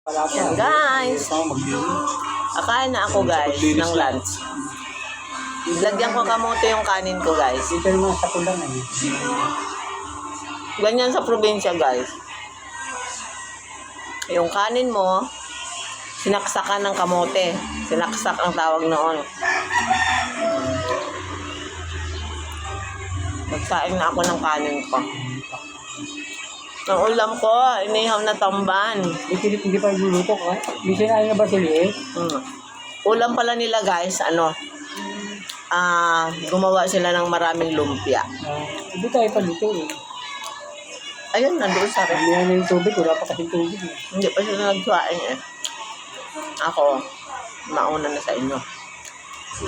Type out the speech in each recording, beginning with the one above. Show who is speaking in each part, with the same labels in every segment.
Speaker 1: Yan guys, akain na ako guys ng lunch. Lagyan ko kamote yung kanin ko guys.
Speaker 2: Dito yung mga sakulan eh.
Speaker 1: Ganyan sa probinsya guys. Yung kanin mo, sinaksakan ng kamote. Sinaksak ang tawag noon. Magsaing na ako ng kanin ko. Ang ulam ko, inihaw na tamban.
Speaker 2: Hindi pa luluto ka. Bisin na ba sila eh?
Speaker 1: Ulam pala nila guys, gumawa sila ng maraming lumpia.
Speaker 2: Hindi tayo pa dito eh.
Speaker 1: Ayun, nandoon sa rin.
Speaker 2: Hindi na yung tubig, wala pa kasing tubig eh.
Speaker 1: Hindi pa sila nagsuain eh. Ako, mauna na sa inyo.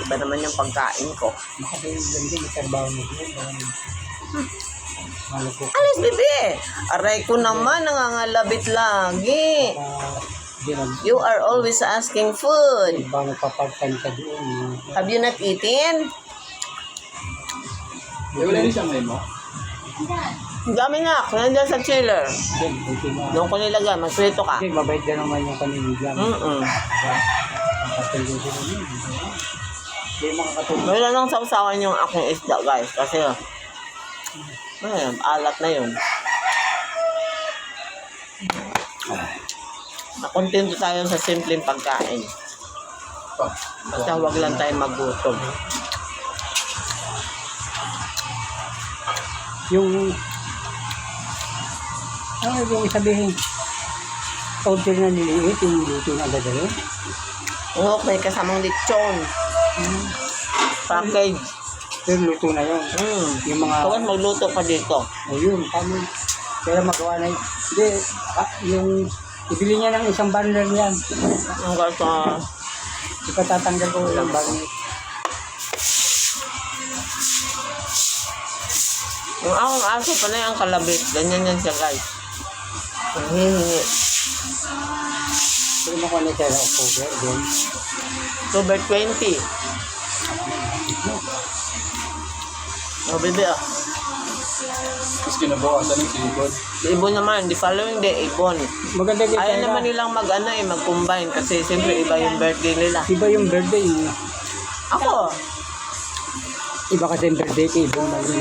Speaker 1: Iba naman yung pagkain ko.
Speaker 2: Kasi yung trabaho nito.
Speaker 1: Alis, bebe! Aray ko naman, nangangalabit lagi. You are always asking food.
Speaker 2: Bang papagtan ka doon.
Speaker 1: Have you not eaten?
Speaker 3: Wala rin siyang memo.
Speaker 1: Ang dami na, nandiyan sa chiller. Doon ko nilagay, magprito ka.
Speaker 2: Hindi, mabait ka naman yung kaniligan. Makatulog sila yun. Hindi makakatulog.
Speaker 1: Wala nang sausawan yung aking isda guys. Kasi, alat na yun. Nakontento tayo sa simpleng pagkain. Basta huwag lang tayo magutom.
Speaker 2: Yung yung sabihin counter na niliit yung luto na agad rin.
Speaker 1: Oo, may kasamang lechon. Package.
Speaker 2: Pero luto na yun. Yung mga
Speaker 1: Kawan, magluto pa dito.
Speaker 2: ayun kami kaya magawa na hindi yung ibili niya ng isang bundle yan
Speaker 1: Hanggang sa
Speaker 2: ipatatanggal ko yung bundle.
Speaker 1: yung akong aso pa na yung kalabit. Ganyan yan siya guys. Hihingi.
Speaker 2: Pero makuha na siya sa October then
Speaker 1: October 20. Oh, bebe ah.
Speaker 3: Tapos kinabawasan ng silikod.
Speaker 1: Ibon naman, the following day, ibon.
Speaker 2: maganda din
Speaker 1: Ayaw
Speaker 2: kaya
Speaker 1: naman nilang mag-combine kasi siyempre iba yung birthday nila.
Speaker 2: iba yung birthday eh.
Speaker 1: Ako,
Speaker 2: Iba kasi yung birthday kay ibang mali.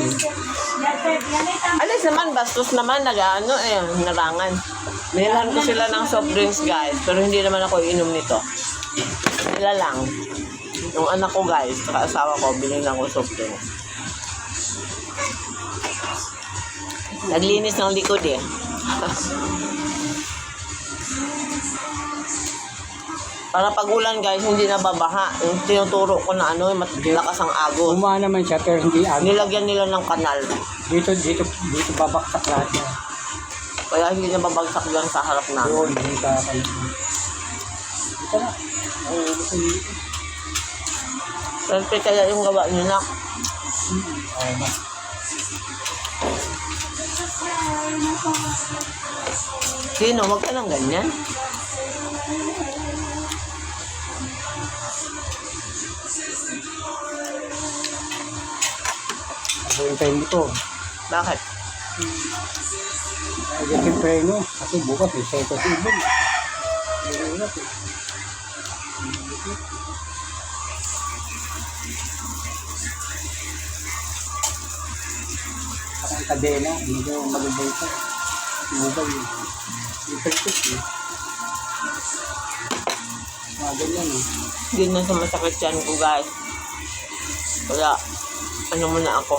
Speaker 1: alis naman, bastos naman, narangan. Nilahan ko sila ng soft drinks guys, pero hindi naman ako iinom nito. Sila lang. Yung anak ko guys, saka asawa ko, binigyan ko soft drinks. Naglinis ng likod eh. Para pag ulan guys, hindi nababaha. Yung tinuturo ko na malakas ang agos.
Speaker 2: Umahan naman siya pero hindi agad.
Speaker 1: Nilagyan nila ng kanal.
Speaker 2: Dito babaksak lahat niya.
Speaker 1: Kaya hindi na babagsak lang sa harap namin.
Speaker 2: Doon, hindi ka kayo. Dito na. Ay, dito.
Speaker 1: Siyempre kaya yung gawa nyo na.
Speaker 2: Ay, na.
Speaker 1: Sino? Huwag ka lang ganyan.
Speaker 2: Ako yung time ko.
Speaker 1: Bakit?
Speaker 2: Ay, siyempre no. Kasi bukas eh, sa ito si Ibon. Hirap eh. Parang kadena, hindi ko magabay pa. Mobile eh. Ipagkit eh. Mga ganyan eh.
Speaker 1: Hindi na sumasakit yan ko guys. Kaya, muna ako.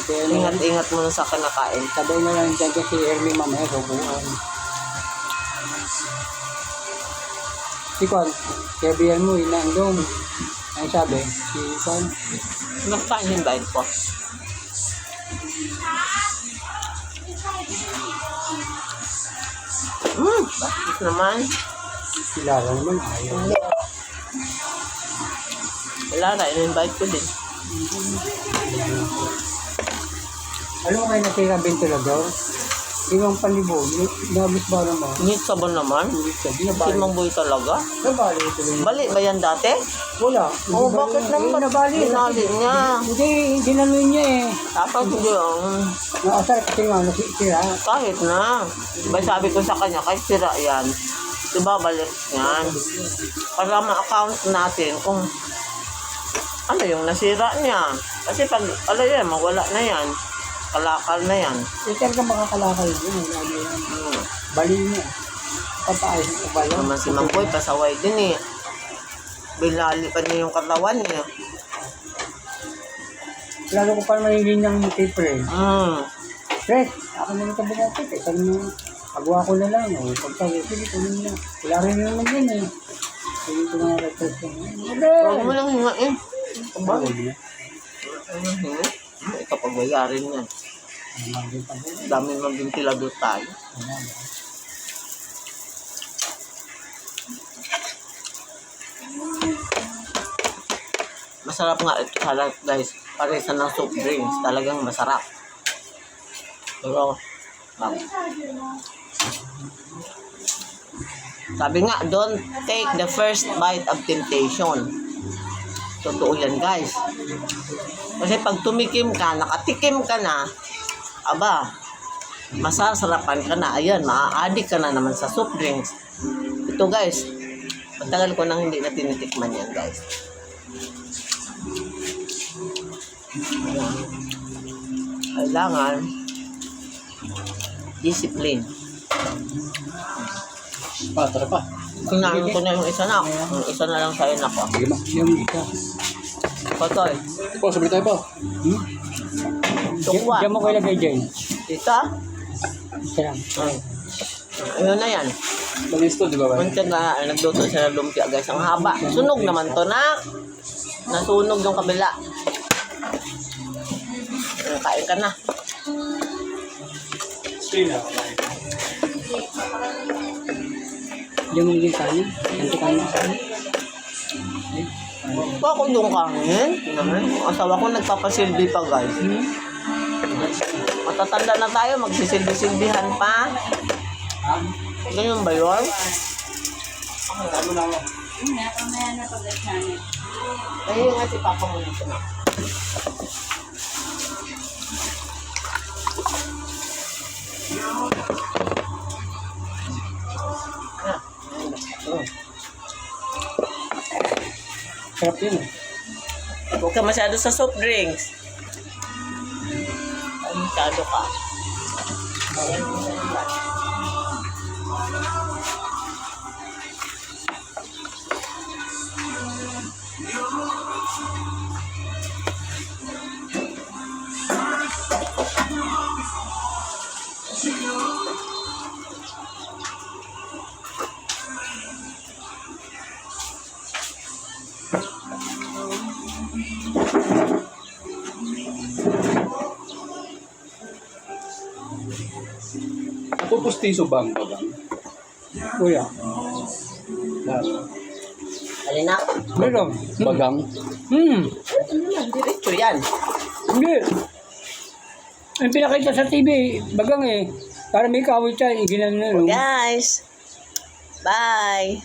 Speaker 1: Ingat-ingat muna sa kinakain.
Speaker 2: Sabay na lang dyan kasi Ermi mamaya subukan. Si Kwan, sabihan mo, inaandong. Ang sabi, si Kwan,
Speaker 1: Nakain yung bite ko. Bakit naman?
Speaker 2: si Lara naman, ayaw.
Speaker 1: Wala na, in-invite ko din.
Speaker 2: Ano kayo natira Bentolodor? Limang panibo. Nabis ba naman?
Speaker 1: Nit sabon naman. Si
Speaker 2: Binabali.
Speaker 1: Mang Boy talaga.
Speaker 2: Nabali ito rin.
Speaker 1: Bali ba yan dati?
Speaker 2: Wala.
Speaker 1: Oh, bakit naman?
Speaker 2: Nabali.
Speaker 1: Binali niya.
Speaker 2: Hindi namin niya eh.
Speaker 1: Tapos yung
Speaker 2: Nakasar kasi nga, nasira.
Speaker 1: kahit na. Diba sabi ko sa kanya, kahit sira yan, diba balik yan. Para ma-account natin kung ano yung nasira niya. Kasi pag, yan, mawala na yan. Kalakal na yan.
Speaker 2: Hindi talaga makakalakal yun. Lalo yan. Bali niya. Papaayos ko ba yun?
Speaker 1: Naman si Mang Boy, pasaway din eh. Binali pa niya yung katawan niya.
Speaker 2: Lalo ko pa mahingin ng paper eh. Fred, ako na nito bumapit eh. Sabi mo, pagawa ko na lang. Pagsabi, sige, tuloy na. Wala rin naman yun eh. Sabi ko na refresh ko.
Speaker 1: Huwag mo lang hingain. Aba, ito pagbayarin yan. Daming mga ventilador tayo. Masarap nga ito salad guys. Paresa ng soft drinks. Talagang masarap. Pero, sabi nga, don't take the first bite of temptation. Totoo yan guys. Kasi pag tumikim ka, nakatikim ka na, aba, masasarapan ka na. Ayan, maa-addict ka na naman sa soft drinks. Ito guys, matagal ko nang hindi na tinitikman yan guys. Kailangan discipline.
Speaker 3: Tara pa.
Speaker 1: Kinain ko na yung isa na. Yung isa na lang sa'yo na ko.
Speaker 3: Sige ma.
Speaker 2: Yung ito.
Speaker 1: Kotoy,
Speaker 3: Po, sabay tayo po.
Speaker 1: tukwa.
Speaker 2: Diyan mo ko ilagay dyan.
Speaker 1: Ito?
Speaker 2: Isa lang.
Speaker 1: Ayun na yan.
Speaker 3: Balisto, di ba ba?
Speaker 1: Muntiyan na nagluto siya ng lumpia guys. Ang haba. Sunog naman to na. Nasunog yung kabila. Kain ka na.
Speaker 3: Sina.
Speaker 2: Diyan mo ilagay kanin. Nanti kanin sa kanin.
Speaker 1: Bakit yung kanin? Naman. Ang asawa ko nagpapasilbi pa guys. Matatanda na tayo. Magsisilbi-silbihan pa. Ganyan ba yun? Ayun nga si Papa mo nito na.
Speaker 2: Sarap yun eh.
Speaker 1: Huwag ka masyado sa soft drinks. Ay, masyado ka.
Speaker 3: Napupustiso ba ang bagang?
Speaker 2: Kuya.
Speaker 3: Lahat.
Speaker 1: Alin na?
Speaker 2: Meron.
Speaker 3: Bagang?
Speaker 1: Ano lang, diretso yan.
Speaker 2: Hindi. Ang pinakita sa TV, bagang eh. Para may kawit siya, ginanon.
Speaker 1: Guys, bye!